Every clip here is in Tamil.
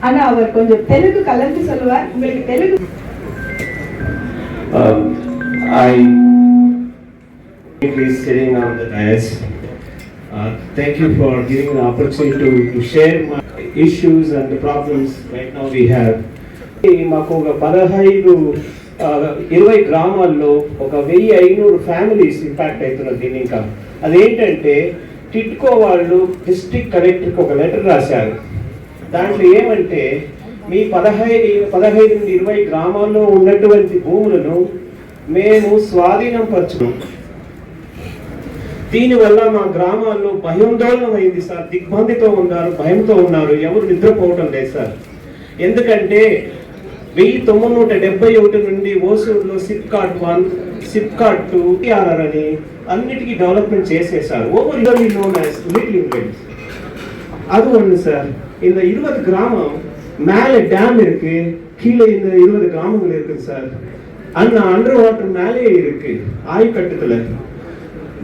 ஆனா அவர் கொஞ்சம் தெலுங்கு கலந்து சொல்லுவார். உங்களுக்கு Telugu I is sitting on the dais. Thank you for giving the opportunity to share my issues and the problems right now we have. మాకు ఒక 20 గ్రామాల్లో ఒక 1500 ఫ్యామిలీస్ ఇంపాక్ట్ అవుతున్నది దీని. ఇంకా అదేంటంటే టిట్కో వాళ్ళు డిస్ట్రిక్ట్ కలెక్టర్కి ఒక లెటర్ రాశారు. దాంట్లో ఏమంటే మీ 15 నుండి 20 గ్రామాల్లో ఉన్నటువంటి భూములను మేము స్వాధీనం పరచుకున్నాం. దీనివల్ల మా గ్రామాల్లో భయాందోళన అయింది సార్. దిగ్బంధితో ఉన్నారు, భయంతో ఉన్నారు, ఎవరు నిద్రపోవటం లేదు సార్. ఎందుకంటే 1971 నుండి ఓసూరులో సిప్కాట్ 1, సిప్కాట్ 2, టిఆర్ఆర్ అని అన్నిటికీ డెవలప్మెంట్ చేసేసారు. Over known as little England. அது ஒன்று சார். இந்த 20 கிராமம் மேலே டேம் இருக்கு, கீழே இந்த 20 கிராமங்கள் இருக்குது சார். அந்த அண்டர் வாட்டர் மேலே இருக்கு ஆய்கட்டத்துல.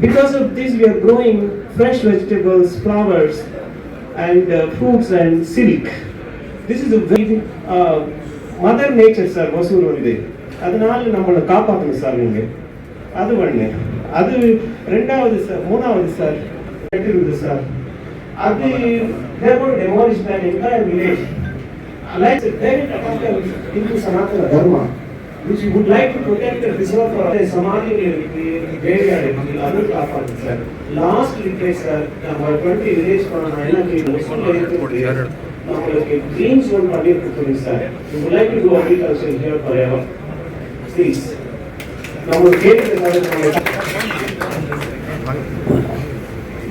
Because of this we are growing fresh vegetables, flowers and fruits and silk. This is a very mother nature sir. வசூல் வந்து அதனால நம்மளை காப்பாற்றணும் சார் நீங்க. அது ஒன்று. அது ரெண்டாவது சார். மூணாவது சார் கட்டிருக்குது சார். அது they are going to demolish that entire village. Like a direct attack into Sanatana Dharma, which we would like to protect and preserve for the Samadhi graveyard. Other காப்பாற்று சார். லாஸ்ட் ரிக்வெஸ்ட் சார், நம்ம 20 வில்லேஜ் பண்ண நம்மளுக்கு க்ரீன் ஜோன் பண்ணி கொடுத்துருங்க sir. We would like to do agriculture here forever. Please. நம்மளுக்கு கேட்டு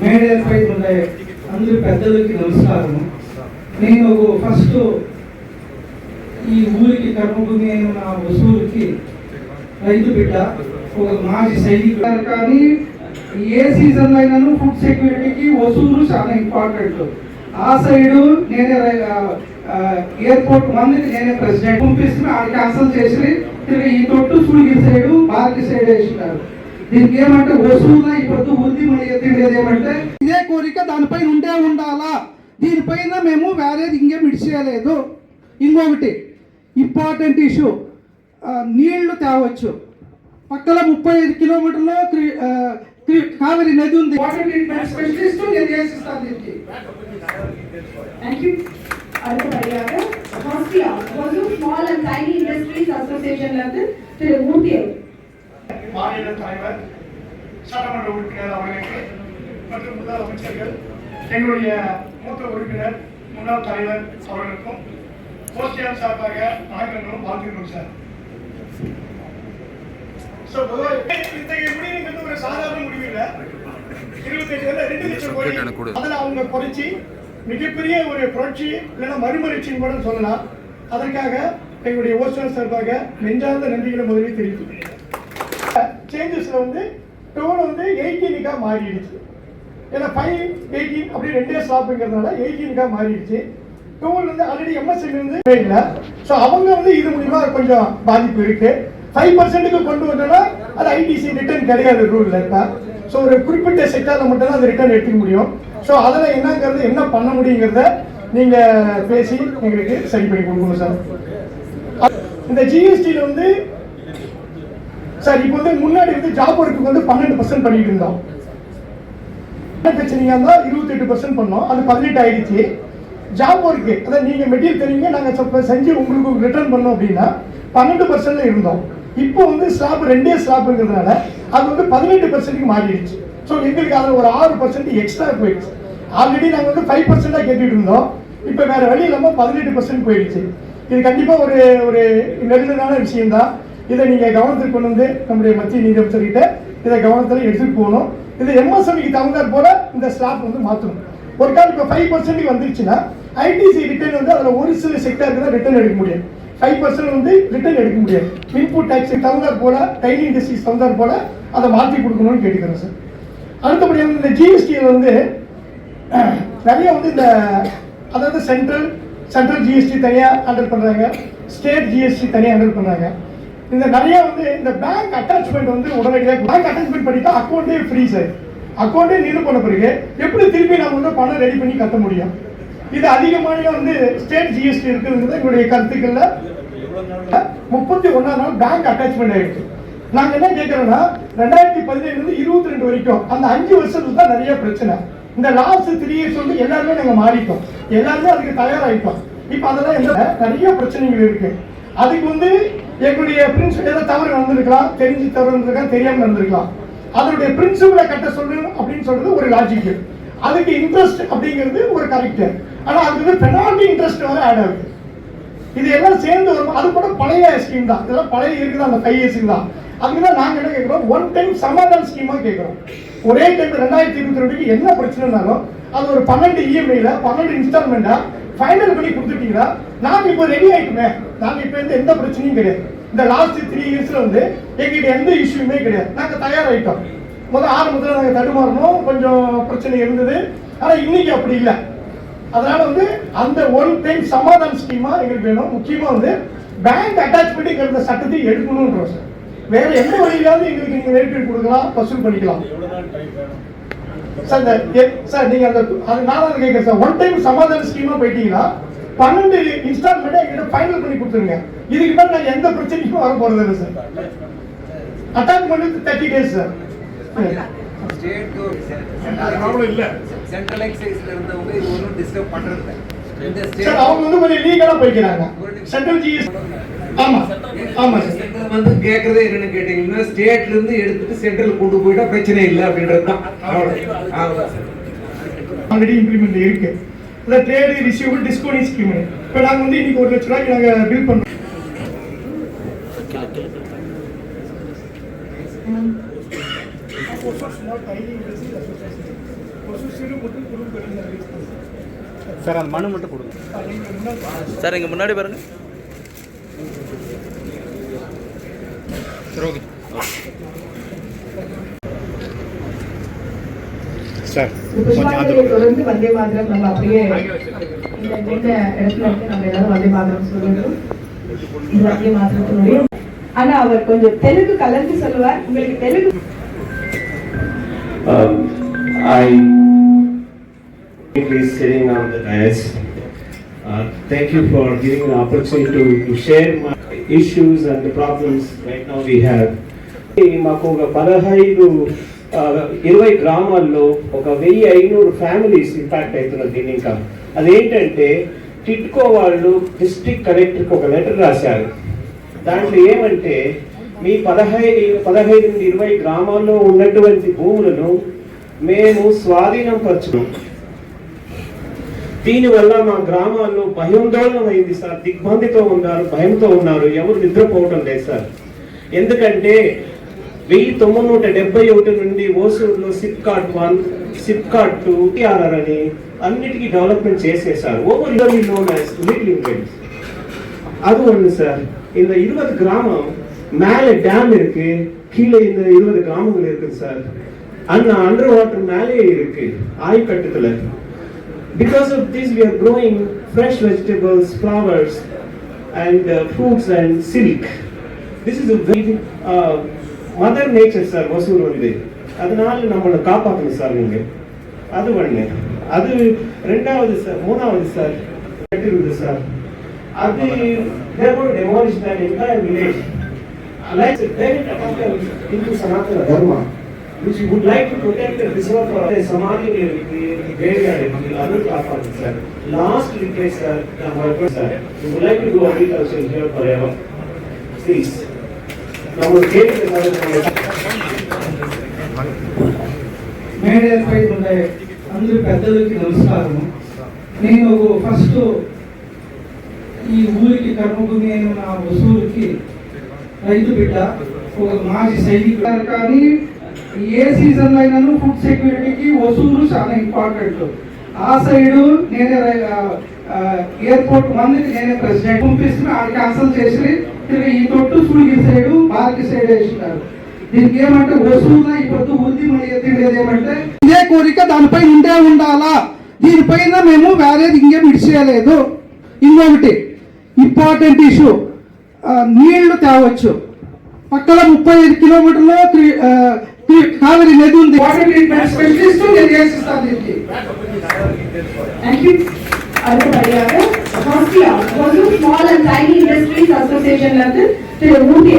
మేడపై ఉన్న అందరి పెద్దలకి నమస్కారం. నేను ఫస్ట్ ఈ ఊరికి కర్మభూమి అయిన నా వసూలుకి రైతు బిడ్డ, ఒక మాజీ సైనికుడు. కానీ ఏ సీజన్లో అయినాను ఫుడ్ సెక్యూరిటీకి వసూలు చాలా ఇంపార్టెంట్. ఆ సైడు నేనే ఎయిర్పోర్ట్ మందికి నేనే ప్రెసిడెంట్ పంపిస్తున్నా. ఆడ క్యాన్సల్ చేసి తిరిగి ఈ తొట్టు సూడికి సైడు బార్కి సైడ్ వేసినారు. దీనికి ఏమంటే వసూలు ఇప్పుడు వృద్ధి మన ఎత్తిండేది ఏమంటే ఇదే కోరిక దానిపైన ఉండాలా. దీనిపైన మేము వేరేది ఇంకేం విడిచేయలేదు. ఇంకొకటి ఇంపార్టెంట్ ఇష్యూ, నీళ్లు తేవచ్చు. పక్కన 35 కిలోమీటర్లో కావేరి నది ఉంది. వాటర్ ట్రీట్మెంట్ స్పెషలిస్ట్ నేను చేసిస్తాను దీనికి. அடுத்தபடியாக ஸ்மால் அண்ட் டைனி இண்டஸ்ட்ரீஸ் அசோசியேஷன்ல இருந்து திரு மூர்த்தி மாநில தலைவர், சட்டமன்ற உறுப்பினர் அவர்களுக்கு மற்றும் முன்னாள் அமைச்சர்கள், எங்களுடைய மூத்த உறுப்பினர் முன்னாள் தலைவர் அவர்களுக்கும் கோஷ்டியார் சார்பாக வணக்கங்களும் வாழ்த்துக்கிறோம் சார். இத்தகைய முடிவுங்கிறது ஒரு சாதாரண முடிவு இல்லை. 2 லட்சம் கோடி அதில் அவங்க குறைச்சி மிகப்பெரிய ஒரு புரட்சி இல்லைன்னா மறுமலர்ச்சின்னு கூட சொல்லலாம். அதற்காக எங்களுடைய ஓசூர் சார்பாக நெஞ்சார்ந்த நன்றிகளை முதலில் தெரிவித்துக்கிறேன். சேஞ்சஸ்ல டோல் 18 மாறிடுச்சு. ஏன்னா 5-18 அப்படி 2 ஸ்டாப்புங்கிறதுனால 18 மாறிடுச்சு. டோல் ஆல்ரெடி எம்எஸ்எல் இல்லை. ஸோ அவங்க இது மூலிமா கொஞ்சம் பாதிப்பு இருக்கு. 5% கொண்டு வந்தோம்னா அது ஐடிசி ரிட்டர்ன் கிடையாது ரூல்ல இருக்கா. ஸோ ஒரு குறிப்பிட்ட செக்டாரில் மட்டும் தான் அது ரிட்டர்ன் எடுத்துக்க முடியும். ஸோ அதில் என்ன பண்ண முடியுங்கிறத நீங்க பேசி எங்களுக்கு சரி பண்ணி கொடுக்கணும் சார். இந்த ஜிஎஸ்டியில் சார் இப்போ முன்னாடி ஜாப் ஒர்க்கு 12% பண்ணிட்டு இருந்தோம். பிரச்சனையா இருந்தா 28% பண்ணோம். அது 18 ஆயிடுச்சு. ஜாப் ஒர்க்கு அதாவது நீங்க மெட்டீரியல் தெரியுங்க, நாங்க செஞ்சு உங்களுக்கு ரிட்டர்ன் பண்ணோம் அப்படின்னா 12% இருந்தோம். இப்போ ஸ்லாப் 2 ஸ்லாப்ங்கிறதுனால அது 18% மாறிடுச்சு. ஸோ எங்களுக்கு அதில் ஒரு 6% எக்ஸ்ட்ரா போயிடுச்சு. ஆல்ரெடி நாங்கள் 5% கேட்டுட்டு இருந்தோம். இப்போ வேற வழி இல்லாமல் 18% போயிடுச்சு. இது கண்டிப்பாக ஒரு நெருடலான விஷயம்தான். இதை நீங்கள் கவனத்துக்கு கொண்டு நம்முடைய மத்திய நீதியமைச்சர்கிட்ட இதை கவனத்தில் எடுத்துகிட்டு போகணும். இது எம்எஸ்எம்இக்கு தகுந்தாற் போல இந்த ஸ்லாப் மாற்றணும். ஒரு கால் இப்போ 5% வந்துருச்சுன்னா ஐடிசி ரிட்டர்ன் அதில் ஒரு சில செக்டருக்கு தான் ரிட்டர்ன் எடுக்க முடியும். 5% ரிட்டர்ன் எடுக்க முடியாது. இன்புட் டேக்ஸ் தகுந்தாற் போல, டைனி இண்டஸ்ட்ரீஸ் தகுந்தாற் போல அதை மாற்றி கொடுக்கணும்னு கேட்டுக்கிறேன் சார். அடுத்தபடியாக இந்த ஜிஎஸ்டியில் நிறைய இந்த அதாவது சென்ட்ரல் ஜிஎஸ்டி தனியாக ஹேண்டில் பண்ணுறாங்க, ஸ்டேட் ஜிஎஸ்டி தனியாக ஹேண்டில் பண்ணுறாங்க. இந்த நிறைய இந்த பேங்க் அட்டாச்மெண்ட் உடனடியாக பேங்க் அட்டாச்மெண்ட் பண்ணிட்டா அக்கௌண்ட்டே ஃப்ரீ சார். அக்கௌண்ட்டே நிறு பண்ண பிறகு எப்படி திருப்பி நம்ம பணம் ரெடி பண்ணி கட்ட முடியும்? இது அதிகமான வந்து ஸ்டேட் ஜிஎஸ்டி இருக்குங்கிறது எங்களுடைய கருத்துக்கள்ல 31ஆம் நாள் பேங்க் அட்டாச்மெண்ட் ஆயிடுச்சு. நாங்க என்ன கேட்கறோம்னா 2017 இருந்து 22 வரைக்கும் அந்த 5 வருஷத்துல தான் நிறைய பிரச்சனை. இந்த லாஸ்ட் 3 இயர்ஸ் வந்து எல்லாருமே நாங்க மாறிட்டோம், எல்லாருமே அதுக்கு தயாராகிட்டோம். இப்ப அதெல்லாம் நிறைய பிரச்சனைகள் இருக்கு. அதுக்கு வந்து எங்களுடைய பிரின்சிபல் ஏதாவது தவறு நடந்திருக்கலாம், தெரிஞ்சு தவறு நடந்திருக்கலாம், தெரியாம நடந்திருக்கலாம். அதனுடைய பிரின்சிபலை கட்ட சொல்லணும் அப்படின்னு சொல்றது ஒரு லாஜிக். அதுக்கு இன்ட்ரெஸ்ட் அப்படிங்கிறது ஒரு கரெக்டர். ஆனா அதுக்கு வந்து பெனால்டி இன்ட்ரெஸ்ட் வர ஆட் ஆகுது. இது எல்லாம் சேர்ந்து வரும். அது கூட பழைய ஸ்கீம் தான், இதெல்லாம் பழைய இருக்குது அந்த 5 இயர்ஸ் தான். அதுக்குதான் நாங்க என்ன கேட்கிறோம், ஒன் டைம் சமாதான ஸ்கீமா கேட்கிறோம். ஒரே டைம் 2022 என்ன பிரச்சனைனாலும் அது ஒரு 12 இஎம்ஐல 12 இன்ஸ்டால்மெண்டா ஃபைனல் பண்ணி கொடுத்துட்டீங்களா, நாங்க இப்போ ரெடி ஆயிட்டுமே. நாங்க இப்போ எந்த பிரச்சனையும் கிடையாது. இந்த லாஸ்ட் 3 இயர்ஸ்ல வந்து எங்கிட்ட எந்த இஷ்யூமே கிடையாது. நாங்க தயாராயிட்டோம். ஆரம்பத்தில் நாங்க தடுமாறணும், கொஞ்சம் பிரச்சனை இருந்தது. ஆனா இன்னைக்கு அப்படி இல்லை. அதனால வந்து அந்த ஒன் டைம் சமாதான ஸ்கீமா எங்களுக்கு வேணும். முக்கியமா வந்து பேங்க் அட்டாச்மெண்ட் சட்டத்தை எடுக்கணும்ன்றோம் சார். வேற எந்த வழியிலாவது எங்களுக்கு நீங்க ரேட் கொடுக்கலாம், வசூல் பண்ணிக்கலாம் சார். சார் நீங்க அந்த நான் கேட்கிறேன் சார், ஒன் டைம் சமாதான ஸ்கீமா போயிட்டீங்கன்னா 12 இன்ஸ்டால்மெண்ட் எங்கிட்ட ஃபைனல் பண்ணி கொடுத்துருங்க. இதுக்கு மேல நாங்க எந்த பிரச்சனைக்கும் வர போறது இல்லை சார். Attachment 30 days sir. அவங்க வந்து கொஞ்சம் லீகலா போய்க்கிறாங்க. சென்ட்ரல் ஜிஎஸ் ஆமா ஆமா சார் வந்து கேக்குறதே என்னன்னு கேட்டீங்கன்னா, ஸ்டேட்ல இருந்து எடுத்துட்டு சென்ட்ரல் கொண்டு போயிட்டா பிரச்சனை இல்லை அப்படின்றது தான். ஆல்ரெடி இம்ப்ளிமெண்ட் இருக்கு. இந்த ட்ரேட் ரிசீவபிள் டிஸ்கவுண்ட் ஸ்கீம். இப்போ நாங்க வந்து இன்னைக்கு 1 லட்சம் ரூபாய்க்கு நாங்க பில் பண்றோம். சார் அந்த மனு மட்டும் கொடுங்க சார். இங்கே முன்னாடி பாருங்க சரி. Okay sir. புஷ்பாஞ்சலியை தொடர்ந்து வந்தே மாதரம் நம்ம அப்படியே இந்த இடத்துல இருந்து நம்ம எல்லாரும் வந்தே மாதரம் சொல்லணும். இது வந்தே மாதரத்தினுடைய ஆனா அவர் கொஞ்சம் தெலுங்கு கலந்து சொல்லுவார். உங்களுக்கு Telugu I is sitting on the dais. Thank you for giving the opportunity to share my issues and the problems right now we have. మాకు ఒక 20 గ్రామాల్లో ఒక 1500 ఫ్యామిలీస్ ఇంపాక్ట్ అవుతున్నారు దీని. ఇంకా అదేంటంటే టిట్కో వాళ్ళు డిస్ట్రిక్ట్ కలెక్టర్కి ఒక లెటర్ రాశారు. దాంట్లో ఏమంటే మీ 15 నుండి 20 గ్రామాల్లో ఉన్నటువంటి భూములను మేము స్వాధీనం పరచును. దీనివల్ల మా గ్రామాల్లో భయాందోళన అయింది సార్. దిగ్బంధితో ఉన్నారు, భయంతో ఉన్నారు, ఎవరు నిద్రపోవటం లేదు సార్. ఎందుకంటే 1971 నుండి ఓసూరులో సిప్కాట్ 1, సిప్కాట్ 2, టిఆర్ఆర్ అని అన్నిటికీ డెవలప్మెంట్ చేసేసారు. Over known as little England. அது ஒன்று சார். இந்த 20 கிராமம் மேலே டேம் இருக்கு, கீழே இந்த 20 கிராமங்கள் இருக்குது சார். அந்த அண்டர் வாட்டர் மேலே இருக்கு ஆய்கட்டத்துல. Because of this we are growing fresh vegetables, flowers and fruits and silk. This is a very mother nature sir. வசூர் வந்து அதனால நம்மளை காப்பாற்றணும் சார் நீங்க. அது ஒண்ணு. அது ரெண்டாவது சார். மூணாவது சார் கட்டிருது சார். அது they are going to demolish that entire village. Like they into Sanatana Dharma, which we would like to protect and preserve for the Samadhi graveyard. Sir. Last request, sir, sir, we would like to do agriculture here forever. Please. మేడపై ఉండే అందరు పెద్దలకి నమస్కారం. నేను ఫస్ట్ ఈ ఊరికి కర్మభూమి అయిన నా వసూరుకి రైతు బిడ్డ, ఒక మాజీ సైనికుడు. కానీ ఏ సీజన్ అయినాను ఫుడ్ సెక్యూరిటీకి వసూలు చాలా ఇంపార్టెంట్. ఆ సైడు నేనే ఎయిర్పోర్ట్ 1కి నేనే ప్రెసిడెంట్ పంపిస్తున్నా. ఆడికి క్యాన్సల్ చేసి తిరిగి ఈ తొట్టు సుడికి సైడు బార్కి సైడ్ వేసినారు. దీనికి ఏమంటే వసూలు ఇప్పుడు వృద్ధి మళ్ళీ ఎత్తిండేది ఏమంటే ఇదే కోరిక దానిపై ఉండాలా. దీనిపైన మేము వేరేది ఇంకేం ఇడిచేయలేదు. ఇంకొకటి ఇంపార్టెంట్ ఇష్యూ, నీళ్లు తేవచ్చు. పక్కన 35 కిలోమీటర్లో కావేరి నది ఉంది. వాటర్ ట్రీట్మెంట్ స్పెషలిస్ట్ నేను చేసిస్తాను దీనికి. Thank you. அடுத்தபடியாக ஸ்மால் அண்ட் டைனி இண்டஸ்ட்ரீஸ் அசோசியேஷன்ல இருந்து திரு மூர்த்தி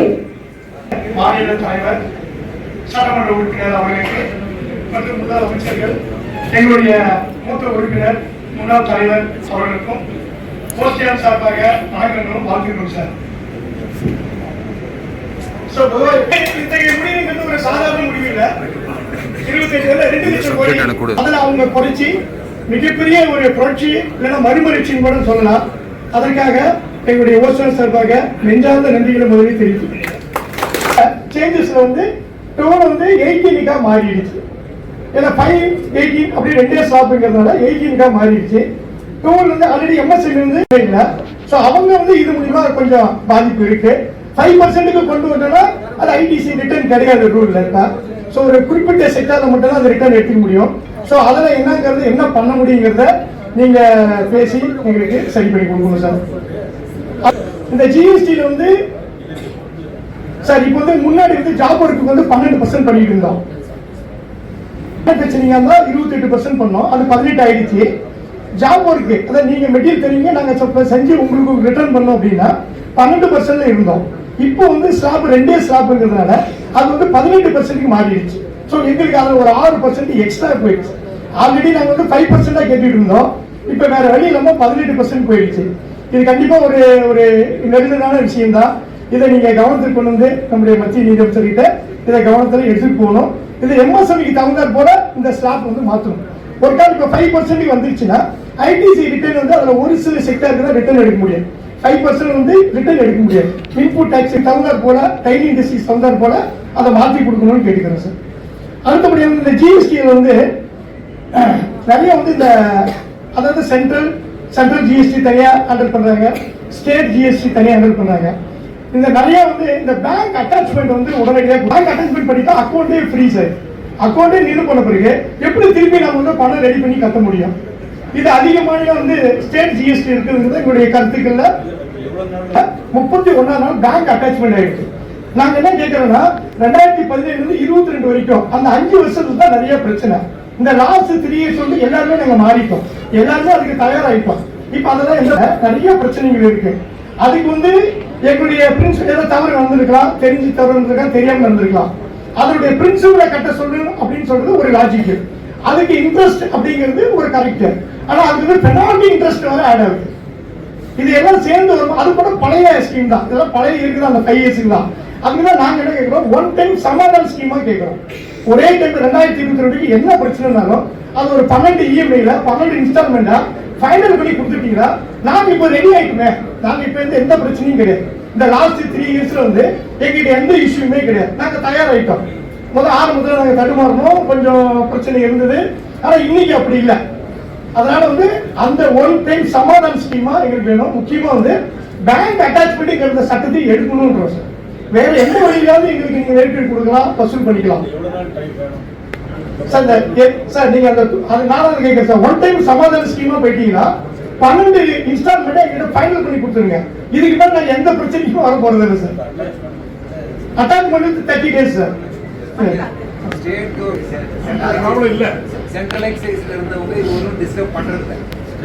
மாநில தலைவர், சட்டமன்ற உறுப்பினர் அவர்களுக்கு மற்றும் முன்னாள் அமைச்சர்கள், எங்களுடைய மூத்த உறுப்பினர் முன்னாள் தலைவர் அவர்களுக்கும் போஸ்டியான் சார்பாக வணக்கங்களும் வாழ்த்துக்கிறோம் சார். இத்தகைய முடிவுங்கிறது ஒரு சாதாரண முடிவு இல்லை. 25 லட்சம் கோடி அதில் அவங்க குறைச்சி மிகப்பெரிய ஒரு புரட்சி இல்லைன்னா மறுமலர்ச்சின்னு கூட சொல்லலாம். அதற்காக எங்களுடைய ஓசோன் சார்பாக நெஞ்சார்ந்த நன்றிகளை முதலில் தெரிவித்துக்கிறேன். சேஞ்சஸ்ல வந்து டோன் வந்து 18 மாறிடுச்சு. ஏன்னா 5, 18 அப்படி ரெண்டே ஸ்டாப்புங்கிறதுனால 18 மாறிடுச்சு. டோன் வந்து ஆல்ரெடி எம்எஸ்எம் வந்து இல்லை. ஸோ அவங்க வந்து இது மூலியமா கொஞ்சம் பாதிப்பு இருக்கு. 5% கொண்டு வந்தோம்னா அது ஐடிசி ரிட்டர்ன் கிடையாது ரூல்ல இருக்கா. ஸோ ஒரு குறிப்பிட்ட செக்டார்ல மட்டும் தான் அந்த ரிட்டர்ன் எடுத்துக்க முடியும். ஸோ அதில் என்னங்கிறது என்ன பண்ண முடியுங்கிறத நீங்க பேசி எங்களுக்கு சரி பண்ணி கொடுக்கணும் சார். இந்த ஜிஎஸ்டியில் வந்து சார் இப்போ வந்து முன்னாடி வந்து ஜாப் ஒர்க்கு வந்து 12% பண்ணிட்டு இருந்தோம். பிரச்சனையா இருந்தா 28% பண்ணோம். அது 18 ஆயிடுச்சு. ஜாப் ஒர்க்கு அதாவது நீங்க மெட்டீரியல் தெரியுங்க நாங்க செஞ்சு உங்களுக்கு ரிட்டர்ன் பண்ணோம் அப்படின்னா 12% இருந்தோம். இப்போ வந்து ஸ்லாப் ரெண்டே ஸ்லாப்ங்கிறதுனால அது வந்து 18% மாறிடுச்சு. ஸோ எங்களுக்கு அதில் ஒரு 6% எக்ஸ்ட்ரா போயிடுச்சு. ஆல்ரெடி நாங்கள் வந்து 5% கேட்டுட்டு இருந்தோம். இப்போ வேற வழி இல்லாமல் 18% போயிடுச்சு. இது கண்டிப்பா ஒரு ஒரு நெருடலான விஷயம் தான். இதை நீங்க கவனத்துக்கு கொண்டு வந்து நம்முடைய மத்திய நீதியமைச்சர்கிட்ட இதை கவனத்தில் எடுத்துட்டு போகணும். இது எம்எஸ்எம்க்கு தகுந்தாற் போல இந்த ஸ்லாப் வந்து மாற்றணும். ஒரு கால் இப்போ 5% வந்துருச்சுன்னா ஐடிசி ரிட்டர்ன் வந்து அதில் ஒரு சில செக்டருக்கு தான் ரிட்டர்ன் எடுக்க முடியும். 5% வந்து ரிட்டர்ன் எடுக்க முடியாது. இன்புட் டாக்ஸ் தகுந்தாற் போல டைனி இண்டஸ்ட்ரீஸ் தகுந்தாற் போல அதை மாற்றி கொடுக்கணும்னு கேட்டுக்கிறேன் சார். அடுத்தபடியாக இந்த ஜிஎஸ்டியில் வந்து நிறைய வந்து இந்த அதாவது சென்ட்ரல் ஜிஎஸ்டி தனியாக ஹேண்டில் பண்றாங்க, ஸ்டேட் ஜிஎஸ்டி தனியாக ஹேண்டில் பண்றாங்க. இந்த நிறைய வந்து இந்த பேங்க் அட்டாச்மெண்ட் வந்து உடனடியாக பேங்க் அட்டாச்மெண்ட் பண்ணிட்டா அக்கௌண்டே ஃப்ரீ சார். அக்கௌண்டே நிறுவ பண்ண பிறகு எப்படி திருப்பி நம்ம வந்து பணம் ரெடி பண்ணி கட்ட முடியும்? இது அதிகமான வந்து ஸ்டேட் ஜிஎஸ்டி இருக்குங்கிறது எங்களுடைய கருத்துக்கள்ல 31ஆம் நாள் பேங்க் அட்டாச்மெண்ட் ஆயிடுச்சு. நாங்க என்ன கேட்கிறோம்னா 2017 22 வரைக்கும் அந்த 5 வருஷத்துக்கு தான் நிறைய பிரச்சனை. இந்த லாஸ்ட் 3 இயர்ஸ் வந்து எல்லாருமே நாங்க மாறிட்டோம், எல்லாருமே அதுக்கு தயாராயிட்டோம். இப்ப அதெல்லாம் நிறைய பிரச்சனைகள் இருக்கு. அதுக்கு வந்து எங்களுடைய பிரின்சிபல் ஏதோ தவறு நடந்திருக்கலாம், தெரிஞ்சு தவறு நடந்திருக்கலாம், தெரியாம நடந்திருக்கலாம். அதனுடைய பிரின்சிபலை கட்ட சொல்லணும் அப்படின்னு சொல்றது ஒரு லாஜிக். அதுக்கு இன்ட்ரெஸ்ட் அப்படிங்கிறது ஒரு கரெக்டர். ஆனா அதுக்கு வந்து பெனால்டி இன்ட்ரெஸ்ட் வர ஆட் ஆகுது. இது எல்லாம் சேர்ந்து வரும். அது கூட பழைய ஸ்கீம் தான். இதெல்லாம் பழைய இருக்குது அந்த 5 இயர்ஸ் தான். அதுக்குதான் நாங்க என்ன கேட்கிறோம், ஒன் டைம் சமாதான ஸ்கீமா கேட்கிறோம். ஒரே டைம் 2022 என்ன பிரச்சனைனாலும் அது ஒரு 12 இஎம்ஐல 12 இன்ஸ்டால்மெண்டா ஃபைனல் பண்ணி கொடுத்துட்டீங்களா, நாங்க இப்போ ரெடி ஆயிட்டுமே. நாங்க இப்ப எந்த பிரச்சனையும் கிடையாது. இந்த லாஸ்ட் 3 இயர்ஸ்ல வந்து எங்கிட்ட எந்த இஷ்யூமே கிடையாது. நாங்க தயாராயிட்டோம். முதல் ஆரம்பத்தில் நாங்க தடுமாறணும், கொஞ்சம் பிரச்சனை இருந்தது. ஆனா இன்னைக்கு அப்படி இல்லை. அதனால வந்து அந்த ஒன் டைம் சமாதான ஸ்கீமா எங்களுக்கு வேணும். முக்கியமா வந்து பேங்க் அட்டாச்மெண்ட் சட்டத்தை எடுக்கணும்ன்றோம் சார். வேற எந்த வழியிலாவது எங்களுக்கு நீங்க ரேட் கொடுக்கலாம், வசூல் பண்ணிக்கலாம் சார். நீங்க அந்த நாலாவது கேட்க சார், ஒன் டைம் சமாதான ஸ்கீமா போயிட்டீங்கன்னா 12 இன்ஸ்டால்மெண்ட் எங்கிட்ட ஃபைனல் பண்ணி கொடுத்துருங்க. இதுக்கு மேல நான் எந்த பிரச்சனைக்கும் வர போறது இல்லை sir. Attachment 30 days sir. State இல்ல சென்ட்ரல் எக்ஸைஸ்ல இருந்தவங்க இது ஒன்றும் டிஸ்டர்ப் பண்றது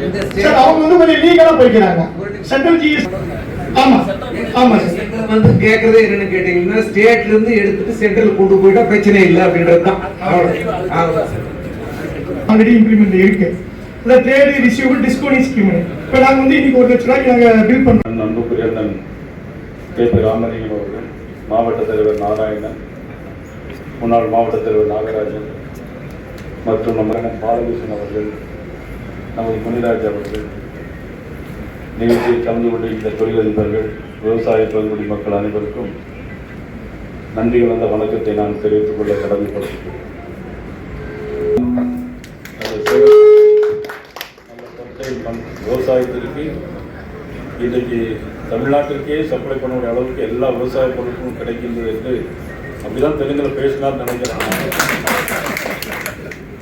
இந்த சார். அவங்க வந்து கொஞ்சம் லீகலா போய்க்கிறாங்க. சென்ட்ரல் ஜிஎஸ் ஆமா ஆமா சென்ட்ரல் வந்து கேக்குறதே என்னன்னு கேட்டீங்கன்னா ஸ்டேட்ல இருந்து எடுத்துட்டு சென்ட்ரல் கொண்டு போயிட்டா பிரச்சனை இல்லை அப்படின்றது தான். ஆல்ரெடி இம்ப்ளிமெண்ட் இருக்கு. இந்த ட்ரேட் ரிசீவபிள் டிஸ்கவுண்ட் ஸ்கீம். இப்போ நாங்க வந்து இன்னைக்கு 1 லட்ச ரூபாய்க்கு நாங்க பில் பண்றோம். அன்புக்குரிய அண்ணன் கே.பி. ராமலிங்கம் அவர்கள், மாவட்ட தலைவர் நாராயணன், முன்னாள் மாவட்ட தலைவர் நாகராஜன் மற்றும் நம்ம பாலகிருஷ்ணன் அவர்கள், நமது முனிராஜ் அவர்கள், நிகழ்ச்சியில் கலந்து கொண்டு இந்த தொழிலதிபர்கள், விவசாய தொழில்முறை மக்கள் அனைவருக்கும் நன்றி கலந்த வணக்கத்தை நான் தெரிவித்துக் கொள்ள கடமைப்படுத்துகிறேன். விவசாயத்திற்கு இன்றைக்கு தமிழ்நாட்டிற்கே சப்ளை பண்ணக்கூடிய அளவுக்கு எல்லா விவசாய பொருட்களும் கிடைக்கின்றது என்று அப்படிதான் தெலுங்குல பேசினார் நினைக்கிறேன்.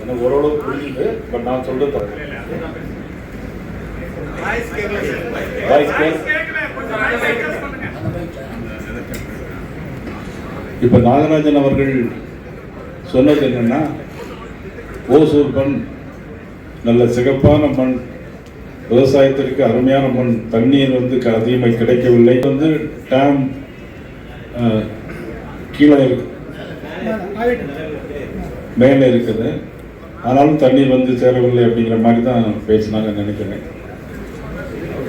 எனக்கு ஓரளவு புரியுது. பட் நான் சொல்றது இப்ப நாகராஜன் அவர்கள் சொன்னது என்னன்னா, ஓசூர் மண் நல்ல சிகப்பான மண், விவசாயத்திற்கு அருமையான மண், தண்ணீர் வந்து அதிகமாக கிடைக்கவில்லை. வந்து டேம் கீழே இருக்கு, மேலே இருக்குது, ஆனாலும் தண்ணீர் வந்து சேரவில்லை அப்படிங்கிற மாதிரி தான் பேசினாங்க நினைக்கிறேன்.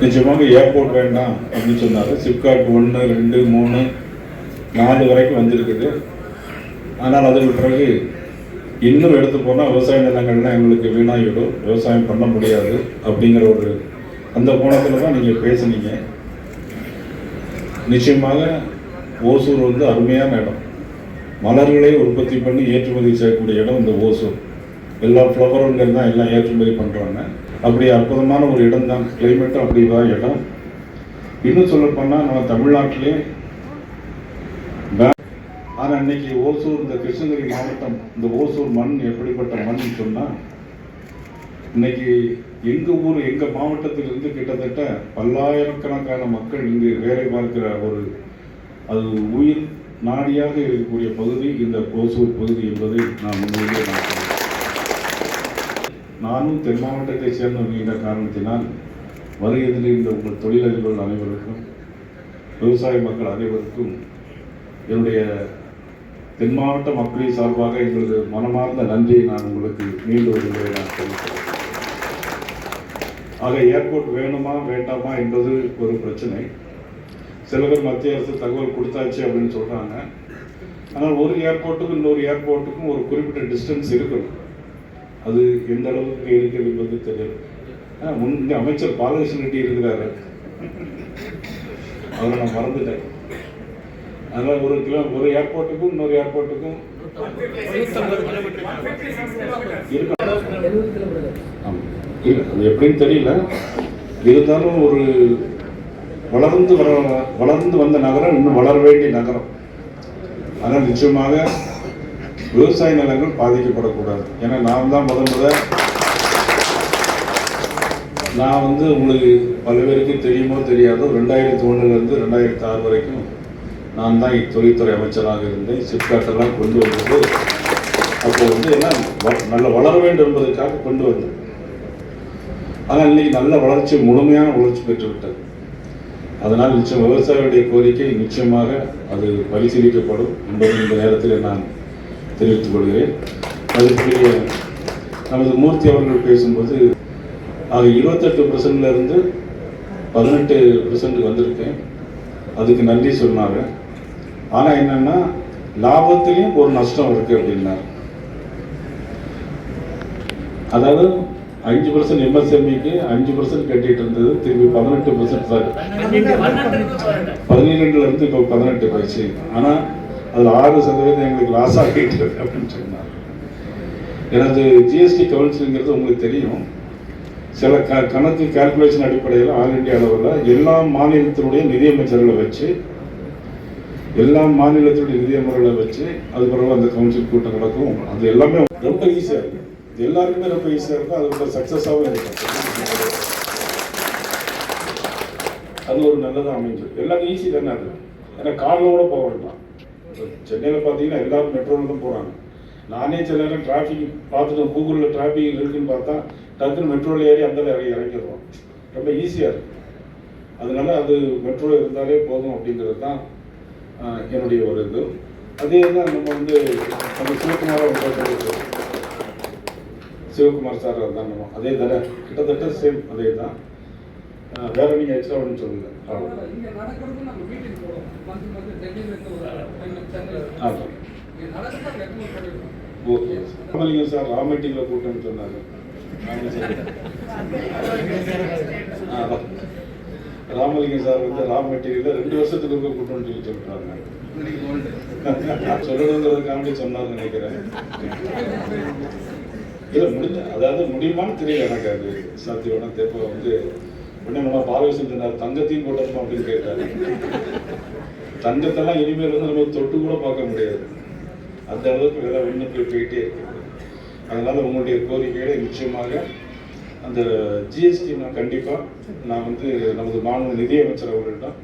நிச்சயமாக ஏர்போர்ட் வேண்டாம் அப்படின்னு சொன்னாங்க. சிப்காட் 1, 2, 3, 4 வரைக்கும் வந்திருக்குது. ஆனால் அதற்கு பிறகு இன்னும் எடுத்து போனால் விவசாய நிலங்கள்லாம் எங்களுக்கு வீணாகிடும், விவசாயம் பண்ண முடியாது அப்படிங்கிற ஒரு அந்த கோணத்தில் தான் நீங்கள் பேசுனீங்க. நிச்சயமாக ஓசூர் வந்து அருமையான இடம், மலர்களை உற்பத்தி பண்ணி ஏற்றுமதி செய்யக்கூடிய இடம் இந்த ஓசூர். எல்லா ஃப்ளவருங்கள் தான் எல்லாம் ஏற்றுமதி பண்ணுறாங்க. அப்படி அற்புதமான ஒரு இடம் தான், கிளைமேட்டும் அப்படி தான் இடம். இன்னும் சொல்லப்போனால் நம்ம தமிழ்நாட்டிலே ஆனால் இன்னைக்கு ஓசூர், இந்த கிருஷ்ணகிரி மாவட்டம், இந்த ஓசூர் மண் எப்படிப்பட்ட மண் சொன்னால், இன்னைக்கு எங்கள் ஊர், எங்கள் மாவட்டத்திலிருந்து கிட்டத்தட்ட பல்லாயிரக்கணக்கான மக்கள் இங்கு வேலை பார்க்கிற ஒரு அது உயிர் நாடியாக இருக்கக்கூடிய பகுதி இந்த ஓசூர் பகுதி என்பதை நான் முன்னிலையே நானும் தென் மாவட்டத்தை சேர்ந்தவங்கிற காரணத்தினால் வருகையில் இந்த உங்கள் தொழிலதிபர்கள் அனைவருக்கும், விவசாய மக்கள் அனைவருக்கும் என்னுடைய தென் மாவட்ட மக்களின் சார்பாக எங்களது மனமார்ந்த நன்றியை நான் உங்களுக்கு மீண்டும் ஒரு முறை நான் தெரிவிக்கிறேன். ஆக ஏர்போர்ட் வேணுமா வேண்டாமா என்பது ஒரு பிரச்சனை. சில பேர் மத்திய அரசு தகவல் கொடுத்தாச்சு அப்படின்னு சொல்கிறாங்க. ஆனால் ஒரு ஏர்போர்ட்டுக்கும் இன்னொரு ஏர்போர்ட்டுக்கும் ஒரு குறிப்பிட்ட டிஸ்டன்ஸ் இருக்கணும். அது எந்த அளவுக்கு இருக்குது என்பது தெரியும். முன்னே அமைச்சர் பாலகிருஷ்ண ரெட்டி இருக்கிறாரு, அவரை நான் மறந்துட்டேன். அதனால் ஒரு ஏர்போர்ட்டுக்கும் இன்னொரு ஏர்போர்ட்டுக்கும் அது எப்படின்னு தெரியல. இருந்தாலும் ஒரு வளர்ந்து வந்த நகரம் இன்னும் வளர வேண்டிய நகரம். ஆனால் நிச்சயமாக விவசாய நிலங்கள் பாதிக்கப்படக்கூடாது. ஏன்னா நான் தான் நான் வந்து உங்களுக்கு பல பேருக்கு தெரியுமோ தெரியாதோ 2001 2006 வரைக்கும் நான் தான் தொழில்துறை அமைச்சராக இருந்தேன். சிப்காட்டெல்லாம் கொண்டு வந்தது அப்போ வந்து என்ன நல்ல வளர வேண்டும் என்பதற்காக கொண்டு வந்தேன். ஆனால் இன்னைக்கு நல்ல வளர்ச்சி, முழுமையான வளர்ச்சி பெற்றுவிட்டது. அதனால் நிச்சயம் விவசாயிகளுடைய கோரிக்கை நிச்சயமாக அது பரிசீலிக்கப்படும் என்பதை இந்த நேரத்தில் நான் தெரிவித்துக் கொள்கிறேன். அதற்குரிய நமது மூர்த்தி அவர்கள் பேசும்போது அது 28% 18% வந்திருக்கேன், அதுக்கு நன்றி சொன்னாங்க. ஆனால் என்னன்னா லாபத்திலையும் ஒரு நஷ்டம் இருக்கு அப்படின்னாரு. அதாவது 5% MSMEக்கு 5% கட்டிட்டு இருந்தது, திரும்பி 18% 12 இப்போ 18 போயிடுச்சு. ஆனால் அதில் 6% எங்களுக்கு லாஸ் ஆகிட்டு இருக்கு அப்படின்னு சொன்னார். எனது ஜிஎஸ்டி கவுன்சிலுங்கிறது உங்களுக்கு தெரியும். சில கணக்கு கால்குலேஷன் அடிப்படையில் ஆல் இண்டியா அளவில் எல்லா மாநிலத்தினுடைய நிதியமைச்சர்களை வச்சு அது பிறகு அந்த கவுன்சில் கூட்டம் நடக்கும். அது எல்லாமே ரொம்ப ஈஸியாக இருக்கு, எல்லாருக்குமே ரொம்ப ஈஸியாக இருக்கும். அது ரொம்ப சக்ஸஸாகவும் இருக்கும். அது ஒரு நல்லதாக அமைஞ்சு எல்லாரும் ஈஸி தானே. அது ஏன்னா காரில் கூட போக வேண்டாம். சென்னையில் பார்த்தீங்கன்னா எல்லாரும் மெட்ரோவில் தான் போகிறாங்க. நானே சில நேரம் டிராஃபிக் பார்த்துட்டு கூகுளில் டிராஃபிக் இருக்குன்னு பார்த்தா டக்குன்னு மெட்ரோவில் ஏறி அந்த இறங்கிடுவோம். ரொம்ப ஈஸியாக இருக்கும். அதனால அது மெட்ரோ இருந்தாலே போதும் அப்படிங்கிறது தான் என்னுடைய ஒரு இது. அதே தான் நம்ம வந்து நம்ம சிவகுமார் சார் தான் நம்ம அதே தானே, கிட்டத்தட்ட சேம் அதே தான். வேற நீங்கள் எக்ஸ்ட்ரா ஒன்றும் சொல்லுங்கள். ஓகே, ராமலிங்கம் சார் ரா மீட்டிங்கில் கூட்டம்னு சொன்னார். ராமலிங்கம் சார் வந்து ரா மெட்டீரியல் 2 வருஷத்துக்கு இருக்க கூட்டம்னு சொல்லி சொல்றாங்க. சொல்லணுங்கிறதுக்காண்டி சொன்னார்னு நினைக்கிறேன். இல்லை முடிஞ்ச, அதாவது முடியுமான்னு தெரியல எனக்கு. அது சாத்தியோட தேப்ப வந்து உடனே நம்ம பாலகிருஷ்ணன் சொன்னார், தங்கத்தையும் போட்டோம் அப்படின்னு கேட்டாரு. தங்கத்தெல்லாம் இனிமேல் வந்து நம்ம தொட்டு கூட பார்க்க முடியாது, அந்த அளவுக்கு விலை விண்ணப்பி போயிட்டே இருக்கு. அதனால உங்களுடைய கோரிக்கைகளை நிச்சயமாக அந்த ஜிஎஸ்டி நான் வந்து நமது மாநில நிதியமைச்சர் அவர்களிடம்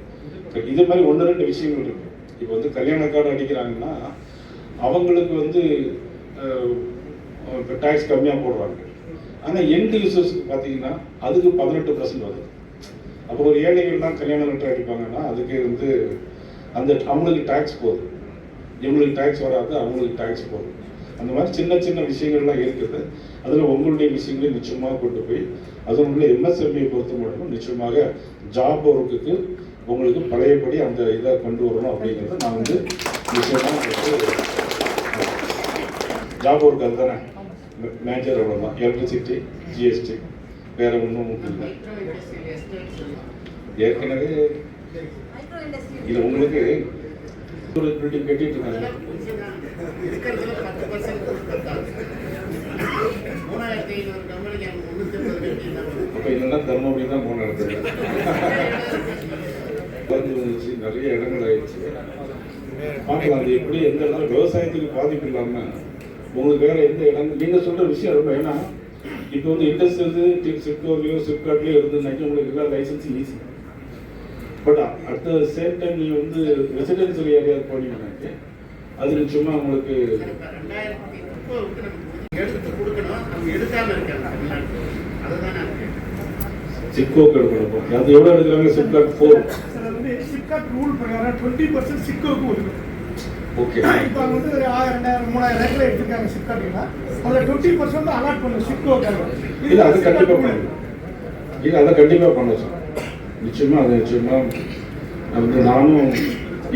இது மாதிரி 1-2 விஷயங்கள் இருக்கு. இப்போ வந்து கல்யாண கார்டு அடிக்கிறாங்கன்னா அவங்களுக்கு வந்து டேக்ஸ் கம்மியாக போடுறாங்க. ஆனால் எண்ட் யூசர்ஸ்க்கு பார்த்தீங்கன்னா அதுக்கு 18% வருது. அப்போ ஒரு ஏழைகள்லாம் கல்யாண லெட்டர் அடிப்பாங்கன்னா அதுக்கு வந்து அந்த அவங்களுக்கு டேக்ஸ் போகுது, இவங்களுக்கு டேக்ஸ் வராது, அவங்களுக்கு டேக்ஸ் போகுது. அந்த மாதிரி சின்ன சின்ன விஷயங்கள்லாம் இருக்குது. அதில் உங்களுடைய விஷயங்களையும் நிச்சயமாக கொண்டு போய் அதில் உள்ள எம்எஸ்எம்இயை பொறுத்த மட்டும் நிச்சயமாக ஜாப் ஒர்க்குக்கு உங்களுக்கு பழையபடி அந்த இதை கொண்டு வரணும் அப்படிங்கிறத நான் வந்து நிச்சயமாக ஜாப் ஒர்க் அதுதானே மேஜர் அவ்வளோதான். எலக்ட்ரிசிட்டி, ஜிஎஸ்டி, வேற ஒன்றும் இல்லை. ஏற்கனவே இது உங்களுக்கு ஒரு பில்டிங் கட்டிட்டு இருக்காங்க. அப்போ இதெல்லாம் தர்மபுரி தான் போன இடத்துல வந்துச்சு, நிறைய இடங்கள் ஆயிடுச்சு. பார்க்கலாம் அது எப்படி எந்த இடத்துல விவசாயத்துக்கு பாதிப்பு இல்லாமல் உங்களுக்கு வேற எந்த இடம் நீங்க சொல்ற விஷயம் ரொம்ப. ஏன்னா இப்போ வந்து இண்டஸ்ட்ரியல் சிப்கோலையோ சிப்காட்லையோ இருந்ததுனாக்கி உங்களுக்கு எல்லா லைசன்ஸும் easy. But at the same time நீங்கள் வந்து ரெசிடென்சியல் ஏரியா போனீங்கன்னாக்கி அது நிச்சயமா உங்களுக்கு சிப்கோக்கு எடுக்கணும். அது எவ்வளோ எடுக்கிறாங்க? சிப்காட் 4 சிப்காட் ரூல் பிரகாரம் 20% சிப்கோக்கு ஒதுக்கணும். ஓகே, இப்போ அவங்க வந்து 1000, 2000, 3000 ஏக்கர் எடுத்துருக்காங்க சிப்காட்னா அதில் 20% அலாட் பண்ணணும் சிப்கோக்காக. இல்லை அது கண்டிப்பாக பண்ணணும். இல்லை அதை கண்டிப்பாக பண்ண சார். நிச்சயமாக அது நிச்சயமாக வந்து நானும்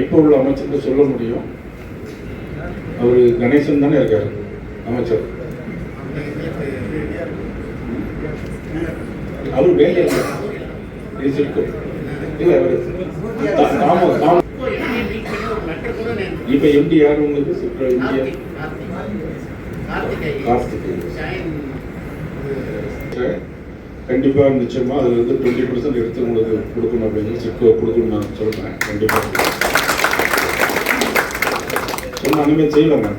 இப்போ உள்ள அமைச்சர்கிட்ட சொல்ல முடியும். அவர் கணேசன் தானே இருக்கார் அமைச்சர். அவர் வேலை இல்லை அவர் இப்ப எம்டி யார் உங்களுக்கு? கண்டிப்பா நிச்சயமா அதுல இருந்து 20% எடுத்து உங்களுக்கு கொடுக்கணும் அப்படின்னு சிப்கோ கொடுக்கணும் நான் சொல்றேன். கண்டிப்பா சொன்ன அனுமதி செய்யலாங்க.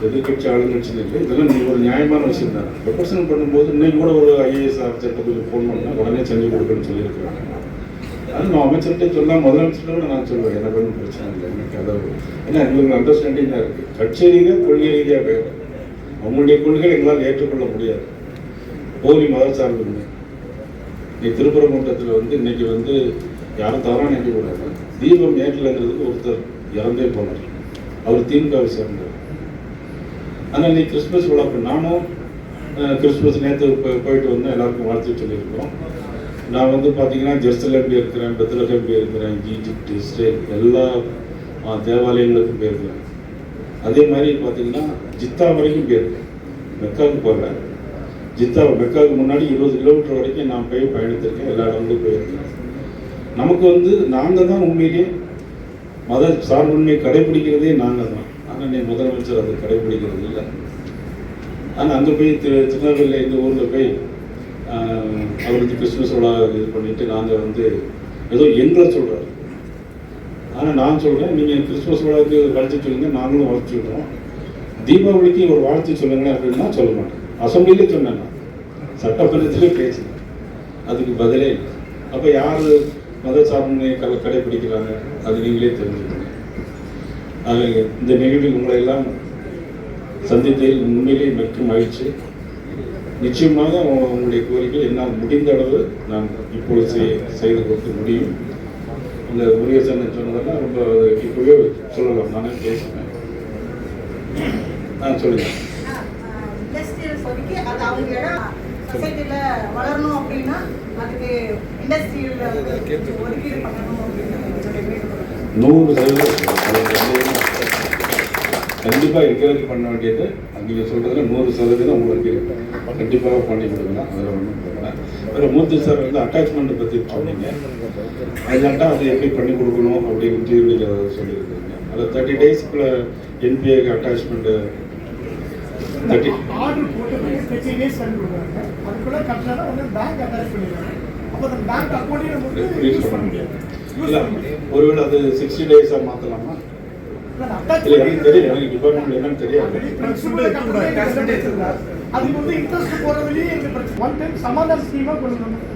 எதிர்கட்சி ஆளுங்கட்சி இல்லை, இதெல்லாம் நீங்க ஒரு நியாயமான விஷயம் தான். ரெப்ரசன்ட் பண்ணும்போது இன்னைக்கு கூட ஒரு ஐஏஎஸ் ஆஃபீஸர்கிட்ட கொஞ்சம் ஃபோன் பண்ணா உடனே செஞ்சு கொடுக்கணும்னு சொல்லியிருக்கிறாங்க. அது நான் அமைச்சர்கிட்ட சொன்னால் முதலமைச்சரோட நான் சொல்லுவேன், எனக்கு ஒன்றும் பிரச்சனை இல்லை. எனக்கு அதை ஏன்னா எங்களுக்கு அண்டர்ஸ்டாண்டிங் தான் இருக்குது. கட்சி ரீதியாக கொள்கை ரீதியாக வேறு அவங்களுடைய கொள்கைகளை எங்களால் ஏற்றுக்கொள்ள முடியாது. போலி மதச்சார்பு நீ திருப்பரங்குன்றத்தில் வந்து இன்னைக்கு வந்து யாரும் தவறாக நினைக்கக்கூடாது. தீபம் ஏற்றலைங்கிறதுக்கு ஒருத்தர் இறந்தே போனார். அவர் திமுகவை சேர்ந்தார். ஆனால் நீ கிறிஸ்மஸ் விழா நானும் கிறிஸ்மஸ் நேற்று போயிட்டு வந்தேன், எல்லாருக்கும் வாழ்த்து சொல்லியிருக்கோம். நான் வந்து பார்த்தீங்கன்னா ஜெருசலேம் போயிருக்கிறேன், பெத்லகேம் போயிருக்கிறேன், ஈஜிப்ட், இஸ்ரேல் எல்லா தேவாலயங்களுக்கும் போயிருக்கிறேன். அதே மாதிரி பார்த்தீங்கன்னா ஜித்தா வரைக்கும் போயிருக்கேன். மெக்காவுக்கு போகல, மெக்காவுக்கு முன்னாடி 20 கிலோமீட்டர் வரைக்கும் நான் போய் பயணித்திருக்கேன். எல்லா இடங்களும் போயிருக்கேன். நமக்கு வந்து நாங்கள் தான் உண்மையிலேயே மத சார்புண்மை கடைபிடிக்கிறதே நாங்கள் தான். ஆனால் நீ முதலமைச்சர் அதை கடைபிடிக்கிறது இல்லை. ஆனால் அங்கே போய் திருநெல்வேலியில் இந்த ஊரில் போய் அவருக்கு கிறிஸ்துமஸ் விழா இது பண்ணிட்டு நாங்கள் வந்து ஏதோ எங்களை சொல்கிறாரு. ஆனால் நான் சொல்கிறேன், நீங்கள் கிறிஸ்துமஸ் விழாவுக்கு வாழ்த்து சொல்லுங்க, நாங்களும் வாழ்த்து சொல்கிறோம். தீபாவளிக்கு ஒரு வாழ்த்து சொல்லுங்க அப்படின்னா சொல்ல மாட்டேன். அசம்பிளிலே சொன்னேன், நான் சட்டமன்றத்திலே பேசினேன், அதுக்கு பதிலே இல்லை. அப்போ யார் மத சார்புமையை கடைபிடிக்கிறாங்க அது நீங்களே தெரிஞ்சுக்கணும். இந்த நிகழ்வில் உங்களை எல்லாம் சந்தித்ததில் உண்மையிலேயே மிக்க மகிழ்ச்சி. நிச்சயமாக உங்களுடைய கோரிக்கை என்னால் முடிந்த அளவு நான் இப்பொழுது செய்து கொடுக்க முடியும். இந்த முருகேசன் சொன்னதெல்லாம் ரொம்ப இப்பவே சொல்லலாம், நானே பேசுவேன். சொல்லுங்க. வளரணும் அப்படின்னா அதுக்கு இண்டஸ்ட்ரியல் ஒதுக்கீடு பண்ணணும் அப்படின்னு 100% கண்டிப்பாக எங்களுக்கு பண்ண வேண்டியது நீங்கள் சொல்கிறதுல 100% உங்களுக்கு கண்டிப்பாக பண்ணி கொடுக்கலாம். அதில் ஒன்றும் பிரச்சனை. அப்புறம் மூர்த்தி சார் வந்து அட்டாச்மெண்ட்டை பற்றி சொன்னீங்க. அதுலாட்டா அதை எப்படி பண்ணி கொடுக்கணும் அப்படின்ட்டு நீங்கள் சொல்லியிருக்கீங்க. அதில் 30 டேஸ்க்குள்ள என்பிஏக்கு அட்டாச்மெண்ட்டு ஆர்டர் போட்டு 30 டேஸ் கொடுக்குறாங்க. அதுக்குள்ள கட்டணம் வந்து பேங்க் அட்டாச் பண்ணிடுறாங்க. அப்போ அந்த பேங்க் அக்கௌண்ட்டே நமக்கு யூஸ் பண்ண முடியாது. இல்லை, ஒருவேளை அது 60 டேஸாக மாற்றலாமா? இல்லை, எனக்கு தெரியும், எனக்கு டிபார்ட்மெண்ட் என்னன்னு தெரியாது. அதுக்கு வந்து இன்ட்ரெஸ்ட் போகிற வெளியே எங்கள் பிரச்சனை. ஒன் டைம் சமாதான ஸ்கீமாக கொண்டு வரணும்.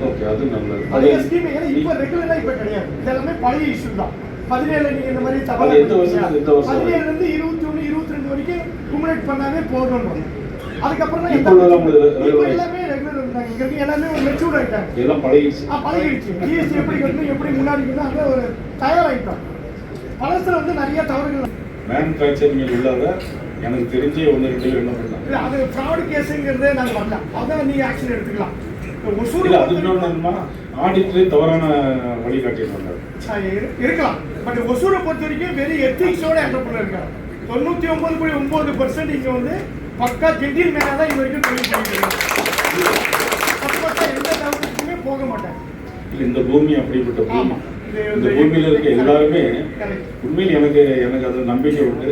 ஓகே, அது நல்லது. பழைய ஸ்கீம் ஏன்னா இப்போ ரெகுலராக இப்போ கிடையாது. இதெல்லாமே பழைய இஷ்யூ தான். 17 நீங்கள் இந்த மாதிரி தபால் 17 இருந்து 21 22 22 வரைக்கும் குமுலேட் பண்ணாவே போதும். அதுக்கப்புறம் தான் இப்போ தான் உங்களுக்கு இப்போ எல்லாமே ரெகுலர் இருந்தாங்க. இங்க இருக்கு எல்லாமே ஒரு மெச்சூர்ட் ஆயிட்டாங்க. எல்லாம் பழகிடுச்சு. பழகிடுச்சு. ஜிஎஸ்டி எப்படி கட்டணும், எப்படி முன்னாடி கட்டணும், அங்கே ஒரு தயாராகிட்டோம். பழசுல வந்து நிறைய தவறுகள். மேனுஃபேக்சரிங் இல்லாத எனக்கு தெரிஞ்சே 1-2 பேர் என்ன பண்ணலாம். இல்லை, அது ஃப்ராடு கேஸுங்கிறதே நாங்கள் பண்ணலாம். அதை நீங்கள் ஆக்ஷன் எடுத்துக்கலாம். ஒசூர் இல்லை, அது என்னன்னா ஆடிட்டரே தவறான வழிகாட்டியிருக்காங்க. இருக்கலாம். பட் ஒசூரை பொறுத்த வரைக்கும் வெரி எத்திக்ஸோட என்டர்பிரனர் இருக்காங்க. 99.9% இங்கே வந்து பக்கா ஜென்டில் மேனாக தான் இது வரைக்கும் தொழில் பண்ணிட்டு எந்த தவறுக்குமே போக மாட்டாங்க. இல்லை, இந்த பூமி அப்படிப்பட்ட பூமி. இந்த பூமியில இருக்க எல்லாருமே உண்மையில் எனக்கு அது நம்பிக்கை உண்டு.